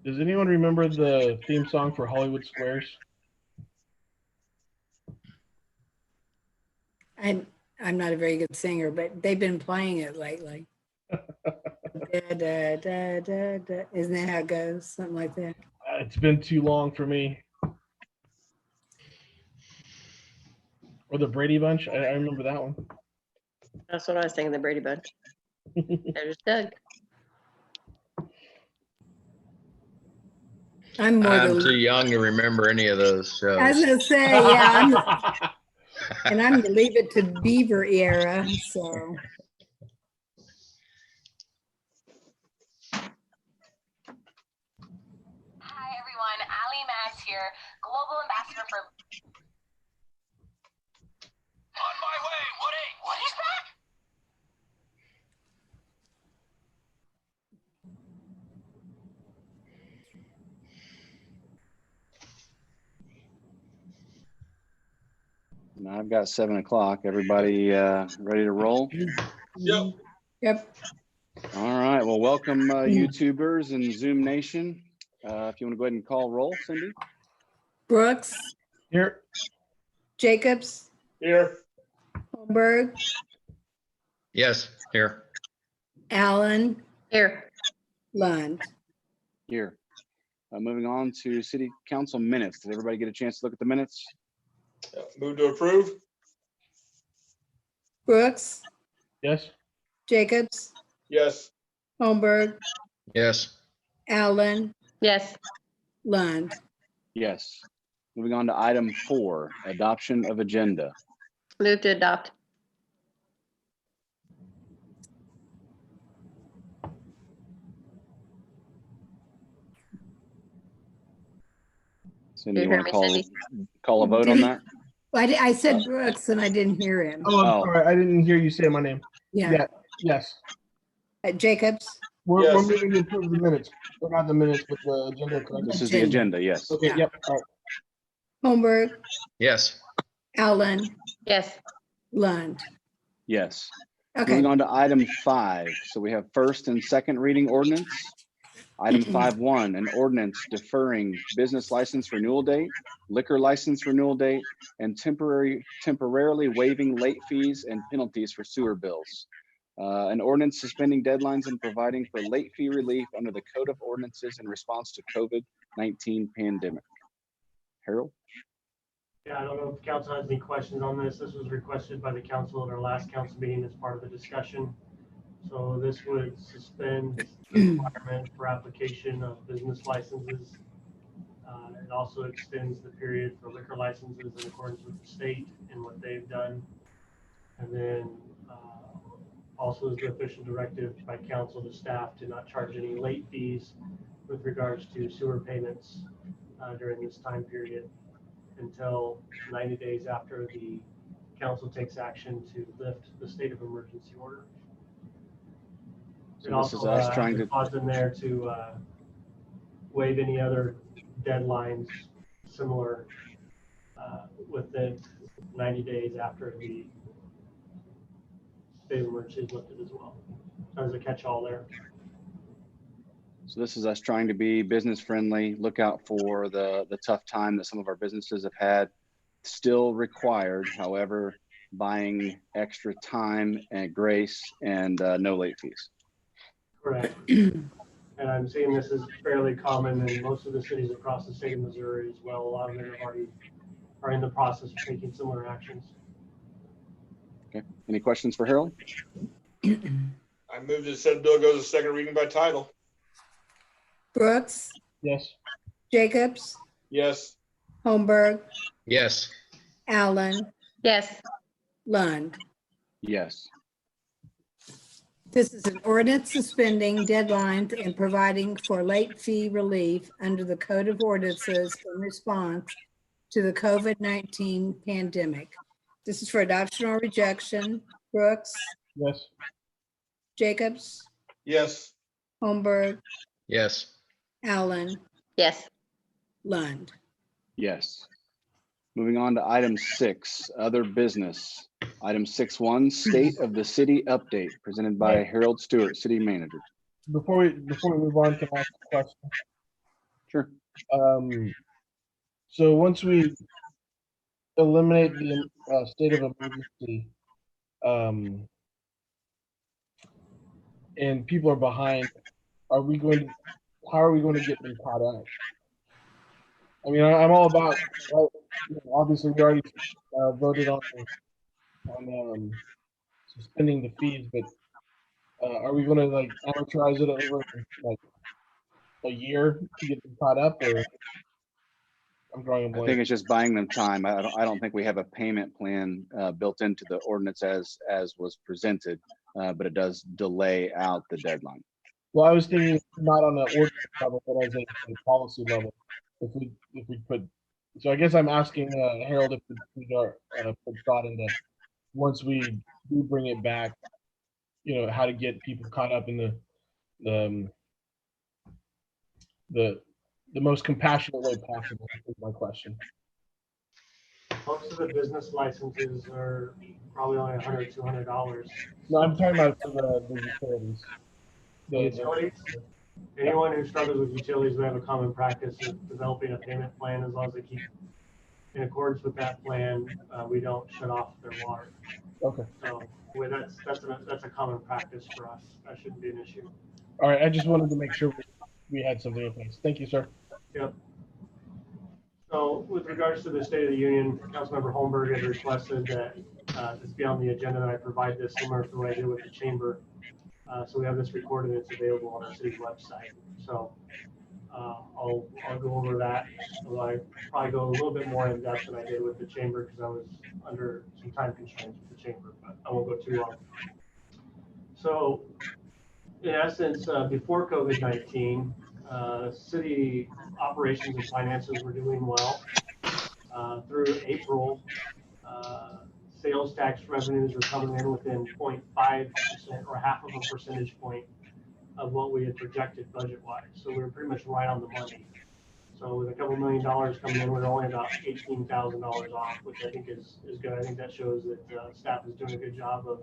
Does anyone remember the theme song for Hollywood Squares? I'm not a very good singer, but they've been playing it lately. Da, da, da, da, da. Isn't that how it goes? Something like that. It's been too long for me. Or the Brady Bunch. I remember that one. That's what I was thinking, the Brady Bunch. There's Doug. I'm too young to remember any of those shows. I was gonna say, yeah, and I'm the Leave It to Beaver era, so. Hi everyone, Ali Max here, Global Ambassador for. On my way, Woody. Woody's back? I've got 7 o'clock. Everybody ready to roll? Yep. Yep. All right. Well, welcome YouTubers and Zoom Nation. If you want to go ahead and call roll, Cindy. Brooks, Here. Jacobs, Here. Holmberg, Yes, here. Allen, Here. Lund. Here. Moving on to City Council minutes. Did everybody get a chance to look at the minutes? Move to approve. Brooks, Yes. Jacobs, Yes. Holmberg, Yes. Allen, Yes. Lund. Yes. Moving on to item 4, adoption of agenda. Move to adopt. Cindy, You you want heard to me, call a vote on that? Well, I said Brooks and I didn't hear him. Oh, I'm Oh. sorry. I didn't hear you say my name. Yeah. Yes. Jacobs, We're Yes. moving to approve the minutes. Or not the minutes, but the agenda. Correct? This is the agenda, yes. Okay. Yeah. Yep. All right. Holmberg, Yes. Allen, Yes. Lund. Yes. Okay. Moving on to item 5. So we have first and second reading ordinance. Item 5.1, an ordinance deferring business license renewal date, liquor license renewal date, and temporarily waiving late fees and penalties for sewer bills. An ordinance suspending deadlines and providing for late fee relief under the Code of Ordinances in response to COVID-19 pandemic. Harold? Yeah, I don't know if the council has any questions on this. This was requested by the council at our last council meeting as part of the discussion. So this would suspend the requirement for application of business licenses. It also extends the period for liquor licenses in accordance with the state and what they've done. And then also is the official directive by council to staff to not charge any late fees with regards to sewer payments during this time period until 90 days after the council takes action to lift the state of emergency order. So It this is also us trying has a to, clause in there to waive any other deadlines similar within 90 days after the state of emergency is lifted as well. There's a catch-all there. so this is us trying to be business friendly, look out for the tough time that some of our businesses have had, still required, however, buying extra time and grace and no late fees. Correct. And I'm seeing this is fairly common in most of the cities across the state of Missouri as well. A lot of them are in the process of taking similar actions. Okay. Any questions for Harold? I move that said bill goes to second reading by title. Brooks, Yes. Jacobs, Yes. Holmberg, Yes. Allen, Yes. Lund. Yes. This is an ordinance suspending deadlines and providing for late fee relief under the Code of Ordinances in response to the COVID-19 pandemic. This is for adoption or rejection. Brooks, Yes. Jacobs, Yes. Holmberg, Yes. Allen, Yes. Lund. Yes. Moving on to item 6, other business. Item 6.1, state of the city update, presented by Harold Stewart, city manager. Before we move on, can I ask a question? Sure. So once we eliminate the state of emergency, and people are behind, how are we going to get them caught up? I mean, I'm all about, obviously we already voted on suspending the fees, but are we going to like amortize it over like a year to get them caught up, or I'm drawing a I blank? think it's just buying them time. I don't think we have a payment plan built into the ordinance as was presented, but it does delay out the deadline. Well, I was thinking not on the ordinance level, but as a policy level. If we put, so I guess I'm asking Harold if we are put thought into, once we do bring it back, how to get people caught up in the most compassionate way possible is my question. Most of the business licenses are probably only $100, $200. No, I'm talking about for the utilities. Utilities? Anyone who struggles with utilities, we have a common practice of developing a payment plan. As long as they keep in accordance with that plan, we don't shut off their water. Okay. So that's a common practice for us. That shouldn't be an issue. All right. I just wanted to make sure we had something in place. Thank you, sir. Yep. So with regards to the State of the Union, Councilmember Holmberg had requested that this be on the agenda, that I provide this similar to what I did with the chamber. So we have this recorded. It's available on our city's website. So I'll go over that. Although I probably go a little bit more in depth than I did with the chamber because I was under some time constraints with the chamber, but I won't go too long. So in essence, before COVID-19, city operations and finances were doing well. Through April, sales tax revenues were coming in within 0.5% or half of a percentage point of what we had projected budget-wise. So we were pretty much right on the money. So with a couple $1 million coming in, we're only about $18,000 off, which I think is good. I think that shows that staff is doing a good job of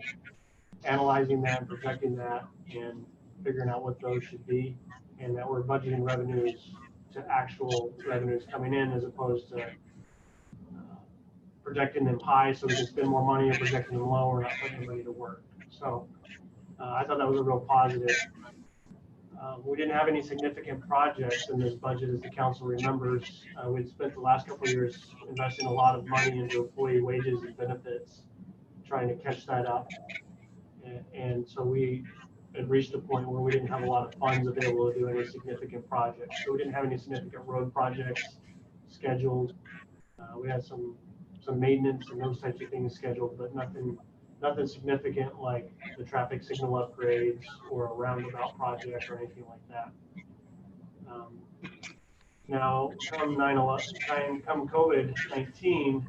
analyzing that and projecting that and figuring out what those should be, and that we're budgeting revenues to actual revenues coming in as opposed to projecting them high so we can spend more money, or projecting them low, we're not putting the money to work. So I thought that was a real positive. We didn't have any significant projects in this budget, as the council remembers. We'd spent the last couple of years investing a lot of money into employee wages and benefits, trying to catch that up. And so we had reached a point where we didn't have a lot of funds available to do any significant projects. So we didn't have any significant road projects scheduled. We had some maintenance and those types of things scheduled, but nothing significant like the traffic signal upgrades or a roundabout project or anything like that. Now, come COVID-19,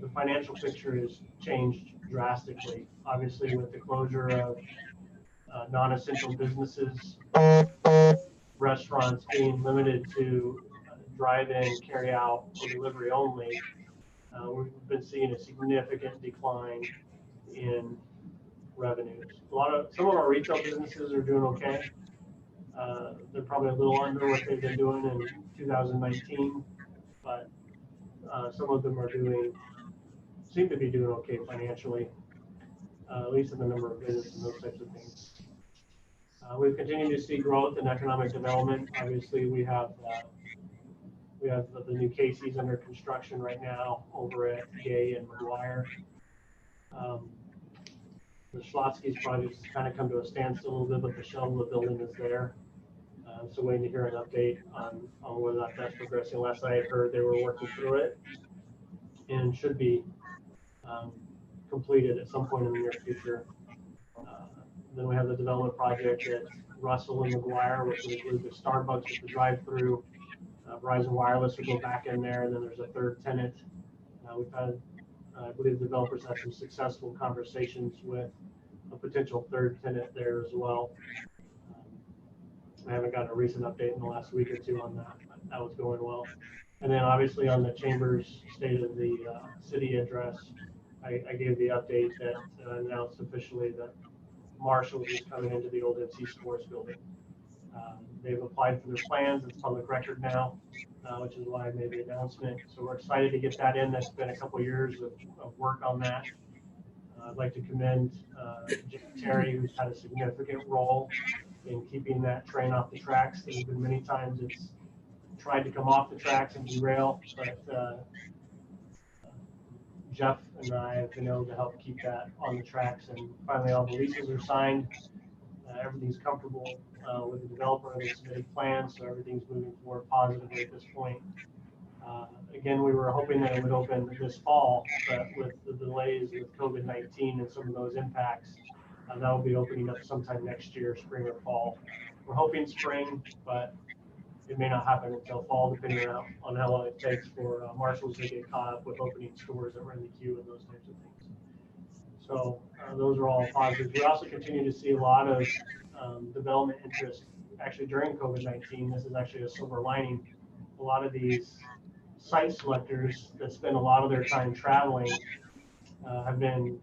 the financial picture has changed drastically. Obviously, with the closure of non-essential businesses, restaurants being limited to drive-in, carry-out, or delivery only, we've been seeing a significant decline in revenues. Some of our retail businesses are doing okay. They're probably a little under what they've been doing in 2019, but some of them seem to be doing okay financially, at least in the number of visits and those types of things. We've continued to see growth in economic development. Obviously, we have the new Casey's under construction right now over at Gay and McGuire. The Schlotsky's project has kind of come to a standstill a little bit, but the shell of the building is there. So waiting to hear an update on whether or not that's progressing. Last I heard, they were working through it and should be completed at some point in the near future. Then we have the development project at Russell and McGuire, which would include the Starbucks at the drive-through. Verizon Wireless would go back in there, and then there's a third tenant. We've had, I believe, developers had some successful conversations with a potential third tenant there as well. I haven't gotten a recent update in the last week or two on that, but that was going well. And then obviously on the Chamber's State of the City address, I gave the update that announced officially that Marshall's is coming into the old NC Sports building. They've applied for their plans. It's public record now, which is why I made the announcement. So we're excited to get that in. That's been a couple of years of work on that. I'd like to commend Jim Terry, who's had a significant role in keeping that train off the tracks. There's been many times it's tried to come off the tracks and derail, but Jeff and I have been able to help keep that on the tracks. And finally, all the leases are signed. Everything's comfortable with the developer. They submitted plans, so everything's moving forward positively at this point. Again, we were hoping that it would open this fall, but with the delays with COVID-19 and some of those impacts, that will be opening up sometime next year, spring or fall. We're hoping spring, but it may not happen until fall, depending on how long it takes for marshals to get caught up with opening stores that were in the queue and those types of things. So those are all positives. We also continue to see a lot of development interest actually during COVID-19. This is actually a silver lining. A lot of these site selectors that spend a lot of their time traveling have been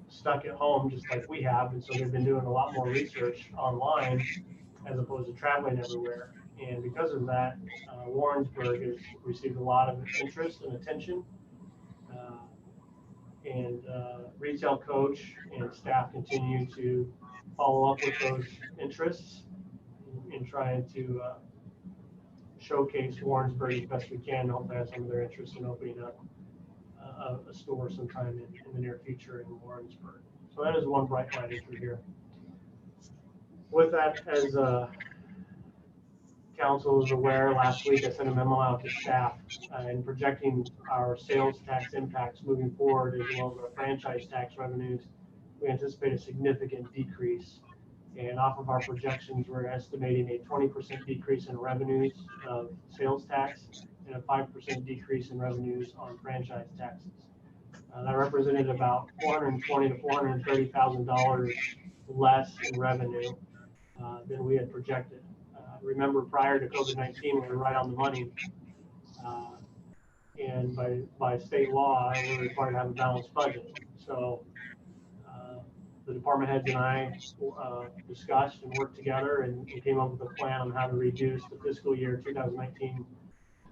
stuck at home just like we have, and so they've been doing a lot more research online as opposed to traveling everywhere. And because of that, Warrensburg has received a lot of interest and attention. Retail coach and staff continue to follow up with those interests in trying to showcase Warrensburg as best we can. Hopefully have some of their interest in opening up a store sometime in the near future in Warrensburg. So that is one bright light issue here. With that, as council is aware, last week I sent a memo out to staff in projecting our sales tax impacts moving forward, as well as our franchise tax revenues. We anticipate a significant decrease. And off of our projections, we're estimating a 20% decrease in revenues of sales tax and a 5% decrease in revenues on franchise taxes. That represented about $420,000 to $430,000 less in revenue than we had projected. Remember, prior to COVID-19, we were right on the money. And by state law, we're required to have a balanced budget. So the department heads and I discussed and worked together and came up with a plan on how to reduce the fiscal year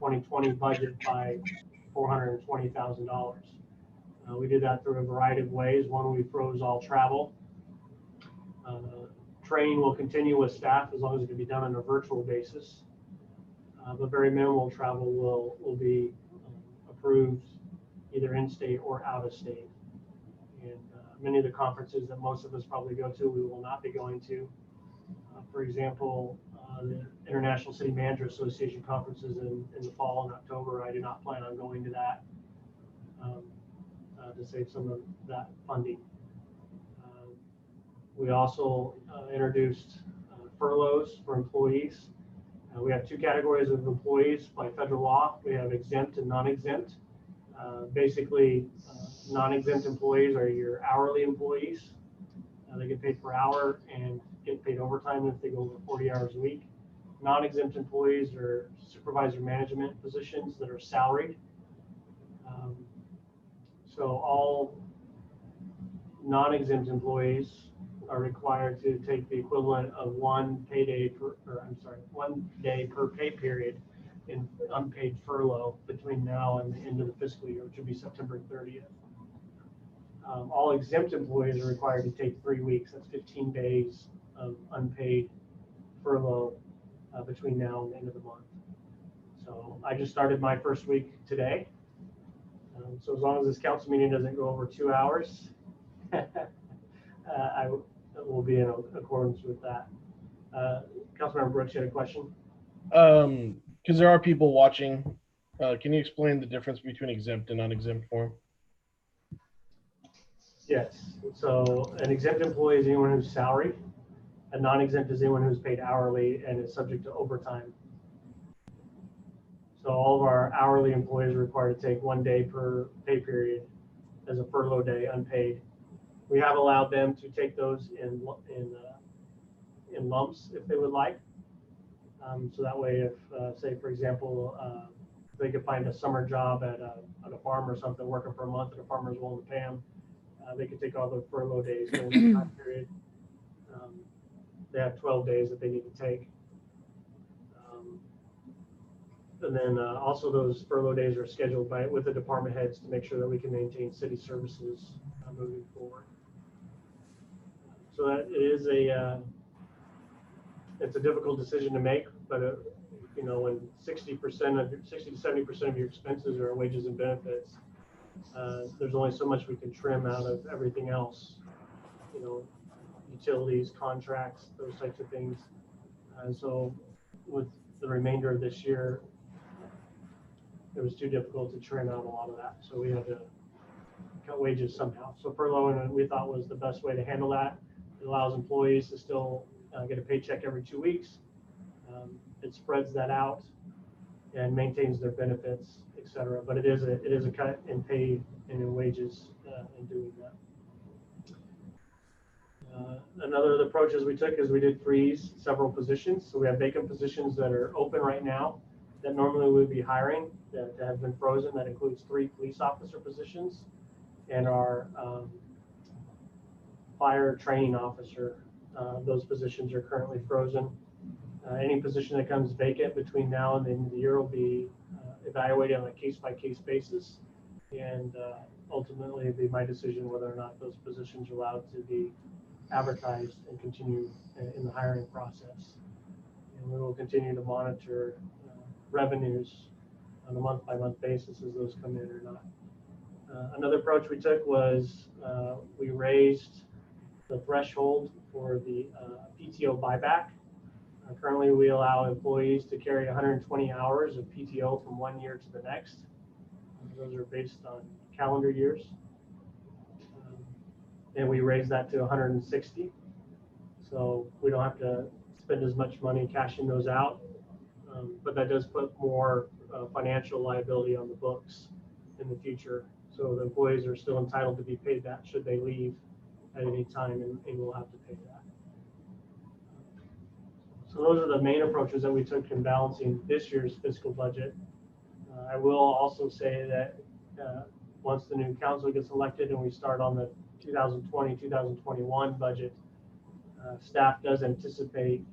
2019-2020 budget by $420,000. We did that through a variety of ways. One, we froze all travel. Training will continue with staff as long as it can be done on a virtual basis. But very minimal travel will be approved either in-state or out-of-state. And many of the conferences that most of us probably go to, we will not be going to. For example, the International City Manager Association conferences in the fall and October, I do not plan on going to that to save some of that funding. We also introduced furloughs for employees. We have two categories of employees by federal law. We have exempt and non-exempt. Basically, non-exempt employees are your hourly employees. They get paid per hour and get paid overtime if they go over 40 hours a week. Non-exempt employees are supervisor management positions that are salaried. So all non-exempt employees are required to take the equivalent of one day per pay period in unpaid furlough between now and the end of the fiscal year, which would be September 30th. All exempt employees are required to take 3 weeks. That's 15 days of unpaid furlough between now and the end of the month. So I just started my first week today. So as long as this council meeting doesn't go over 2 hours, I will be in accordance with that. Councilmember Brooks, you had a question? Because there are people watching, can you explain the difference between exempt and non-exempt form? Yes. So an exempt employee is anyone who's salaried. A non-exempt is anyone who's paid hourly and is subject to overtime. So all of our hourly employees are required to take 1 day per pay period as a furlough day, unpaid. We have allowed them to take those in lumps if they would like. So that way, if say for example, they could find a summer job at a farm or something, working for a month, and a farmer's willing to pay them, they could take all the furlough days during that time period. They have 12 days that they need to take. And then also those furlough days are scheduled with the department heads to make sure that we can maintain city services moving forward. So that is it's a difficult decision to make, but you know, when 60 to 70% of your expenses are wages and benefits, there's only so much we can trim out of everything else, you know, utilities, contracts, those types of things. And so with the remainder of this year, it was too difficult to trim out a lot of that. So we had to cut wages somehow. So furloughing, we thought, was the best way to handle that. It allows employees to still get a paycheck every 2 weeks. It spreads that out and maintains their benefits, et cetera. But it is a cut in pay and in wages in doing that. Another of the approaches we took is we did freeze several positions. So we have vacant positions that are open right now that normally we would be hiring that have been frozen. That includes 3 police officer positions and our fire training officer. Those positions are currently frozen. Any position that comes vacant between now and the end of the year will be evaluated on a case-by-case basis, and ultimately it'll be my decision whether or not those positions are allowed to be advertised and continue in the hiring process. And we will continue to monitor revenues on a month-by-month basis as those come in or not. Another approach we took was we raised the threshold for the PTO buyback. Currently, we allow employees to carry 120 hours of PTO from 1 year to the next. Those are based on calendar years. And we raised that to 160. So we don't have to spend as much money cashing those out. But that does put more financial liability on the books in the future. So the employees are still entitled to be paid that should they leave at any time, and we'll have to pay that. So those are the main approaches that we took in balancing this year's fiscal budget. I will also say that once the new council gets elected and we start on the 2020-2021 budget, staff does anticipate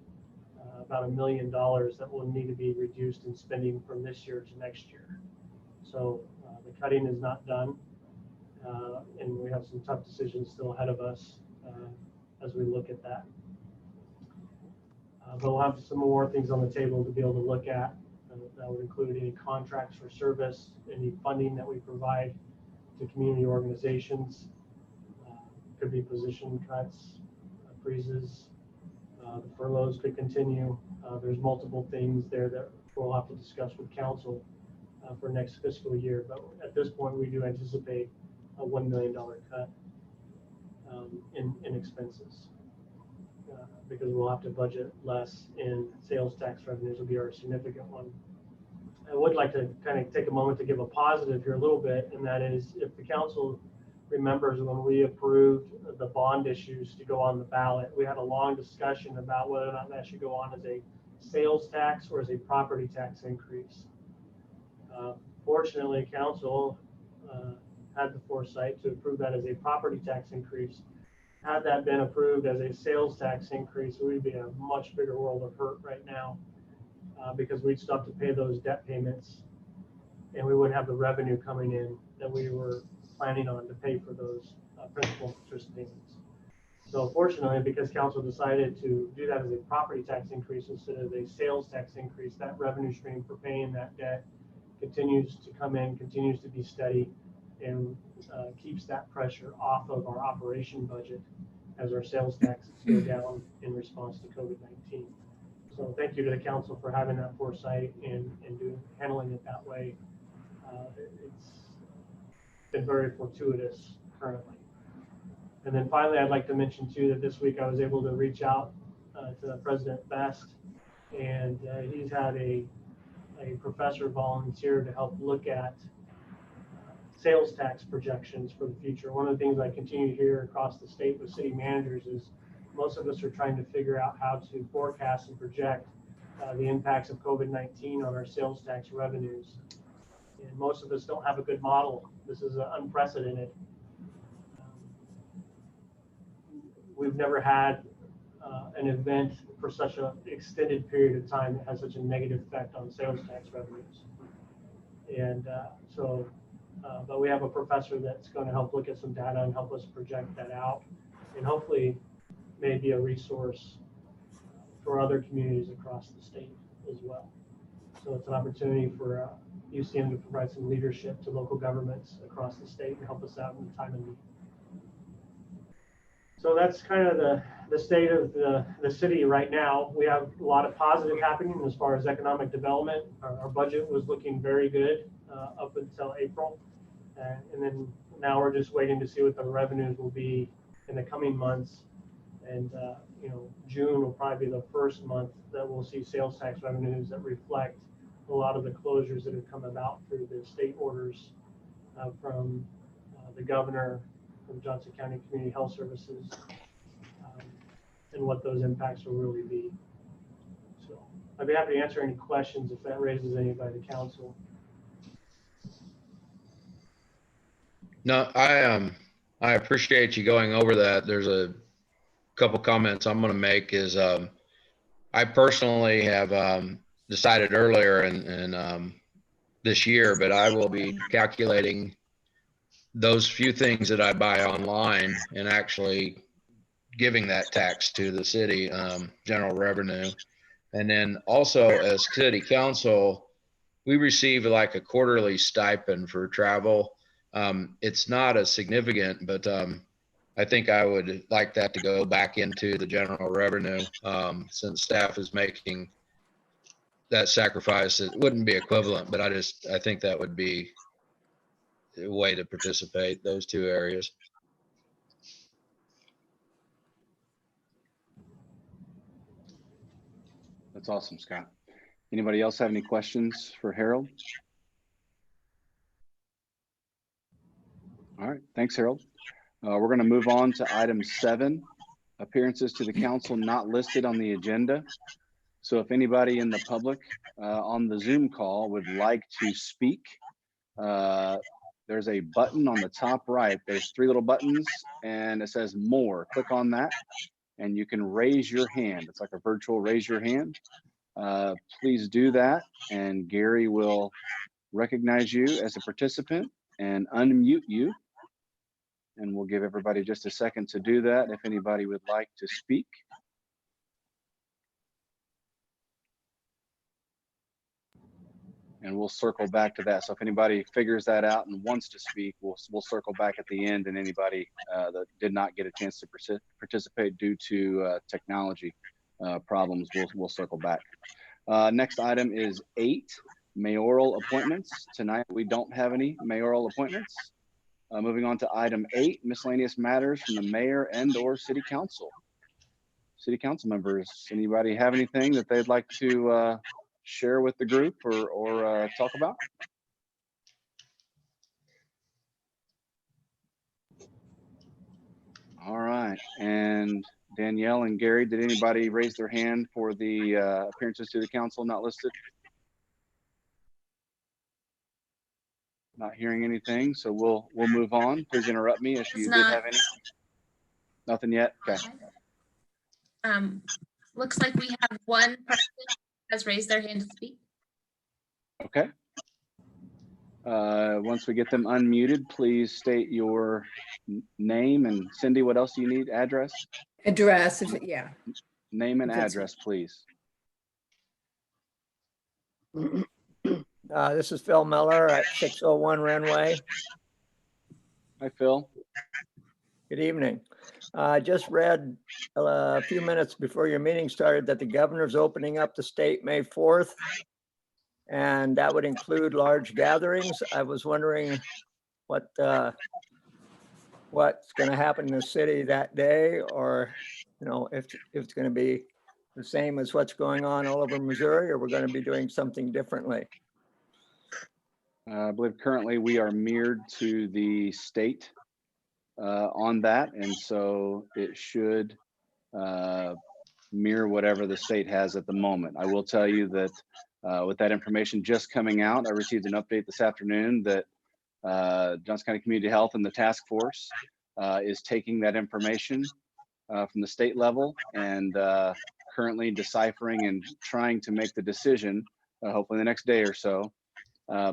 about $1 million that will need to be reduced in spending from this year to next year. So the cutting is not done, and we have some tough decisions still ahead of us as we look at that. But we'll have some more things on the table to be able to look at. That would include any contracts for service, any funding that we provide to community organizations. Could be position cuts, freezes. The furloughs could continue. There's multiple things there that we'll have to discuss with council for next fiscal year. But at this point, we do anticipate a $1 million cut in expenses. Because we'll have to budget less in sales tax revenues will be our significant one. I would like to kind of take a moment to give a positive here a little bit, and that is if the council remembers when we approved the bond issues to go on the ballot, we had a long discussion about whether or not that should go on as a sales tax or as a property tax increase. Fortunately, council had the foresight to approve that as a property tax increase. Had that been approved as a sales tax increase, we'd be in a much bigger world of hurt right now because we'd still have to pay those debt payments and we wouldn't have the revenue coming in that we were planning on to pay for those principal interest payments. So fortunately, because council decided to do that as a property tax increase instead of a sales tax increase, that revenue stream for paying that debt continues to come in, continues to be steady, and keeps that pressure off of our operation budget as our sales taxes go down in response to COVID-19. So thank you to the council for having that foresight and handling it that way. It's been very fortuitous currently. And then finally, I'd like to mention too that this week I was able to reach out to President Best, and he's had a professor volunteer to help look at sales tax projections for the future. One of the things I continue to hear across the state with city managers is most of us are trying to figure out how to forecast and project the impacts of COVID-19 on our sales tax revenues. And most of us don't have a good model. This is unprecedented. We've never had an event for such an extended period of time that has such a negative effect on sales tax revenues. And but we have a professor that's going to help look at some data and help us project that out, and hopefully maybe a resource for other communities across the state as well. So it's an opportunity for UCM to provide some leadership to local governments across the state and help us out in the time of need. So that's kind of the state of the city right now. We have a lot of positive happening as far as economic development. Our budget was looking very good up until April. And then now we're just waiting to see what the revenues will be in the coming months. And June will probably be the first month that we'll see sales tax revenues that reflect a lot of the closures that have come about through the state orders from the governor, from Johnson County Community Health Services, and what those impacts will really be. So I'd be happy to answer any questions if that raises any by the council. No, I appreciate you going over that. There's a couple comments I'm going to make is I personally have decided earlier in this year, but I will be calculating those few things that I buy online and actually giving that tax to the city general revenue. And then also as city council, we receive like a quarterly stipend for travel. It's not as significant, but I think I would like that to go back into the general revenue since staff is making that sacrifice. It wouldn't be equivalent, but I think that would be a way to participate, those two areas. That's awesome, Scott. Anybody else have any questions for Harold? All right, thanks, Harold. We're going to move on to item 7, appearances to the council not listed on the agenda. So if anybody in the public on the Zoom call would like to speak, there's a button on the top right. There's 3 little buttons and it says more. Click on that and you can raise your hand. It's like a virtual raise your hand. Please do that and Gary will recognize you as a participant and unmute you. And we'll give everybody just a second to do that if anybody would like to speak. And we'll circle back to that. So if anybody figures that out and wants to speak, we'll circle back at the end, and anybody that did not get a chance to participate due to technology problems, we'll circle back. Next item is 8, mayoral appointments. Tonight we don't have any mayoral appointments. Moving on to item 8, miscellaneous matters from the mayor and/or city council. City council members, anybody have anything that they'd like to share with the group or talk about? All right, and Danielle and Gary, did anybody raise their hand for the appearances to the council not listed? Not hearing anything, so we'll move on. Please interrupt me if you did have any. Nothing yet? Okay. Looks like we have one person has raised their hand to speak. Okay. Once we get them unmuted, please state your name and Cindy, what else do you need? Address? Address, yeah. Name and address, please. This is Phil Miller at 601 Renway. Hi, Phil. Good evening. I just read a few minutes before your meeting started that the governor's opening up the state May 4th, and that would include large gatherings. I was wondering what's going to happen in the city that day, or if it's going to be the same as what's going on all over Missouri, or we're going to be doing something differently. I believe currently we are mirrored to the state on that, and so it should mirror whatever the state has at the moment. I will tell you that with that information just coming out, I received an update this afternoon that Johnson County Community Health and the task force is taking that information from the state level, and currently deciphering and trying to make the decision, hopefully the next day or so,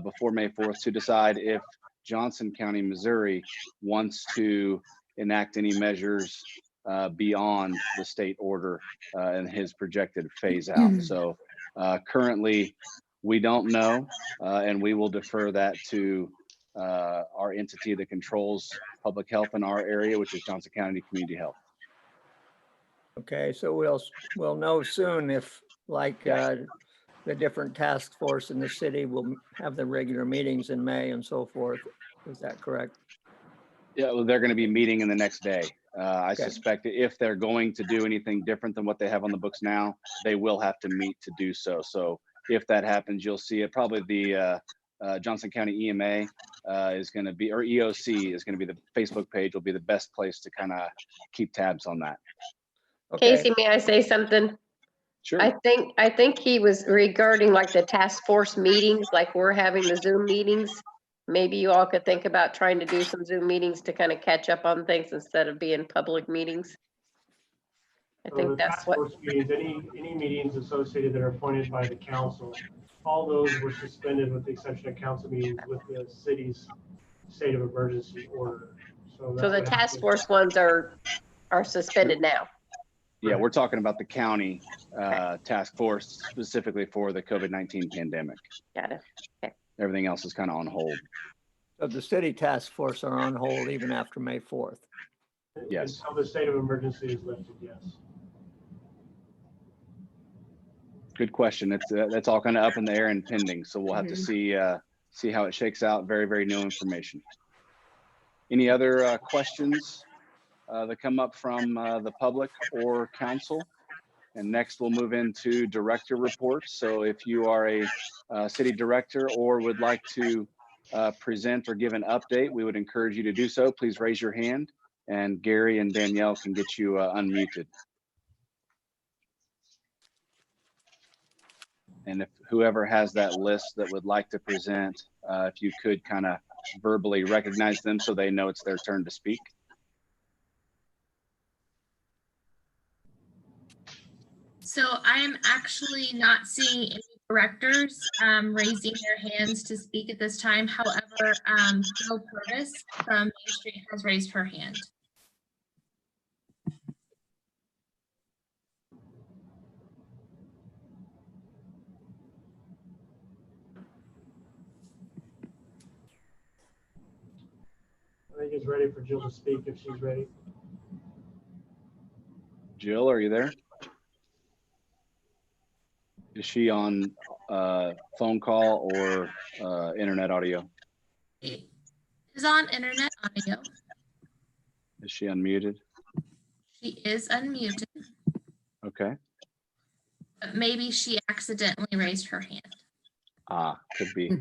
before May 4th, to decide if Johnson County, Missouri wants to enact any measures beyond the state order and his projected phase out. So currently we don't know, and we will defer that to our entity that controls public health in our area, which is Johnson County Community Health. Okay, so we'll know soon if, like, the different task force in the city will have the regular meetings in May and so forth. Is that correct? Yeah, well, they're going to be meeting in the next day. I Okay. suspect if they're going to do anything different than what they have on the books now, they will have to meet to do so. So if that happens, you'll see it. Probably the Johnson County EMA is going to be, or EOC is going to be, the Facebook page will be the best place to kind of keep tabs on that. Okay. Casey, may I say something? Sure. I think he was regarding like the task force meetings, like we're having the Zoom meetings. Maybe you all could think about trying to do some Zoom meetings to kind of catch up on things instead of being public meetings. I So think the that's task what, force meetings, any meetings associated that are appointed by the council, all those were suspended with the exception of council meetings with the city's state of emergency order. so that the would task have to- force ones are suspended now. Yeah, we're talking about the county task force specifically for the COVID-19 pandemic. Got it. Okay. Everything else is kind of on hold. So the city task force are on hold even after May 4th. Yes. Until the state of emergency is lifted, yes. Good question. It's that's all kind of up in the air and pending. So we'll have to see how it shakes out. Very, very new information. Any other questions that come up from the public or council? And next we'll move into director reports. So if you are a city director or would like to present or give an update, we would encourage you to do so. Please raise your hand and Gary and Danielle can get you unmuted. And if whoever has that list that would like to present, if you could kind of verbally recognize them so they know it's their turn to speak. So I am actually not seeing any directors raising their hands to speak at this time. However, Jill Purvis from Main Street has raised her hand. I think it's ready for Jill to speak if she's ready. Jill, are you there? Is she on phone call or internet audio? It is on internet audio. Is she unmuted? She is unmuted, Okay. but maybe she accidentally raised her hand. Ah, could be.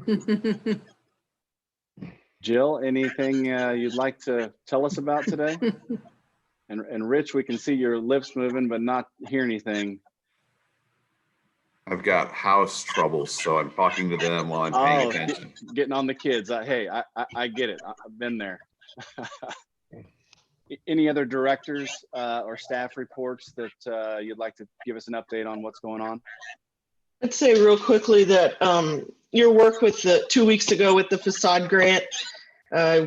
Jill, anything you'd like to tell us about today? And Rich, we can see your lips moving, but not hear anything. I've got house troubles, so I'm talking to them while I'm paying attention. Getting on the kids. Hey, I get it. I've been there. Any other directors or staff reports that you'd like to give us an update on what's going on? I'd say real quickly that your work with the 2 weeks ago with the facade grant,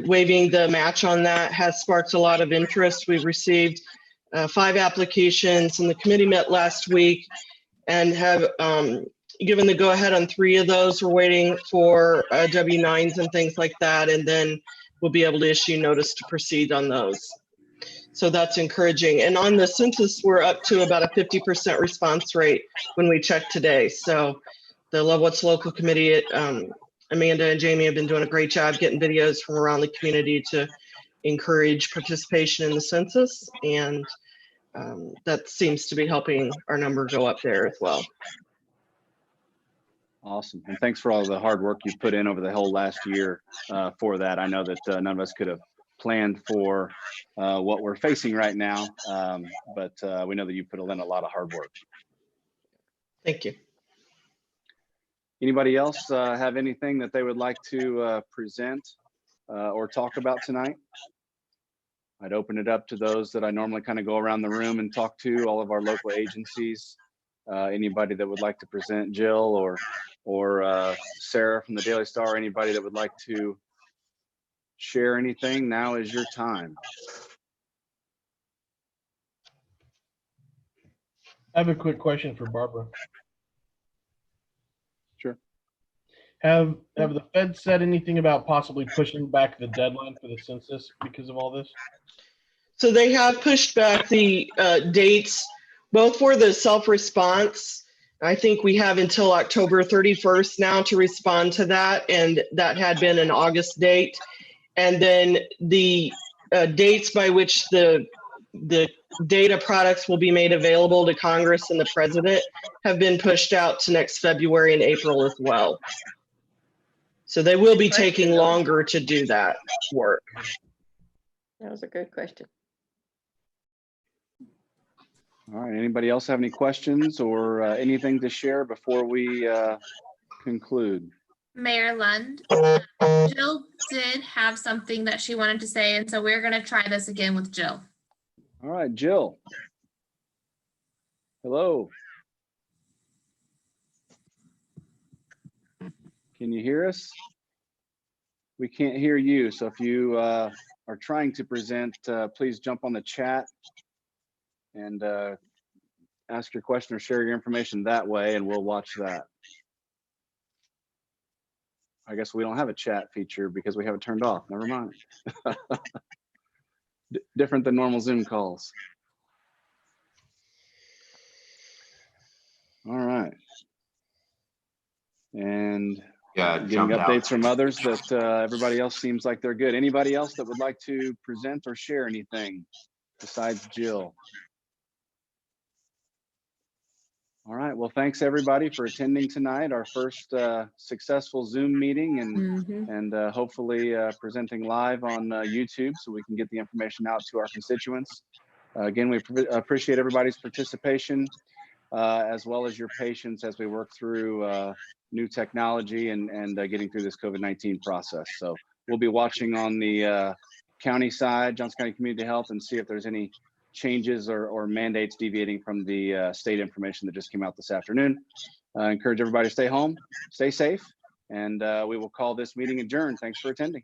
waiving the match on that has sparked a lot of interest. We've received 5 applications and the committee met last week and have given the go ahead on 3 of those. We're waiting for W-9s and things like that, and then we'll be able to issue notice to proceed on those. So that's encouraging. And on the census, we're up to about a 50% response rate when we checked today. So the Love What's Local committee, Amanda and Jamie have been doing a great job getting videos from around the community to encourage participation in the census. And that seems to be helping our number go up there as well. Awesome. And thanks for all the hard work you've put in over the whole last year for that. I know that none of us could have planned for what we're facing right now, but we know that you put in a lot of hard work. Thank you. Anybody else have anything that they would like to present or talk about tonight? I'd open it up to those that I normally kind of go around the room and talk to, all of our local agencies. Anybody that would like to present, Jill or Sarah from the Daily Star, anybody that would like to share anything, now is your time. I have a quick question for Barbara. Sure. Have the Fed said anything about possibly pushing back the deadline for the census because of all this? So they have pushed back the dates, both for the self-response. I think we have until October 31st now to respond to that, and that had been an August date. And then the dates by which the data products will be made available to Congress and the president have been pushed out to next February and April as well. So they will be taking longer to do that work. That was a good question. All right, anybody else have any questions or anything to share before we conclude? Mayor Lund, Jill did have something that she wanted to say, and so we're going to try this again with Jill. All right, Jill. Hello. Can you hear us? We can't hear you, so if you are trying to present, please jump on the chat and ask your question or share your information that way, and we'll watch that. I guess we don't have a chat feature because we have it turned off. Never mind. Different than normal Zoom calls. All right. And Yeah, getting jumped updates out. from others that everybody else seems like they're good. Anybody else that would like to present or share anything besides Jill? All right, well, thanks everybody for attending tonight, our first successful Zoom meeting, and hopefully presenting live on YouTube so we can get the information out to our constituents. Again, we appreciate everybody's participation as well as your patience as we work through new technology and getting through this COVID-19 process. So we'll be watching on the county side, Johnson County Community Health, and see if there's any changes or mandates deviating from the state information that just came out this afternoon. Encourage everybody to stay home, stay safe, and we will call this meeting adjourned. Thanks for attending.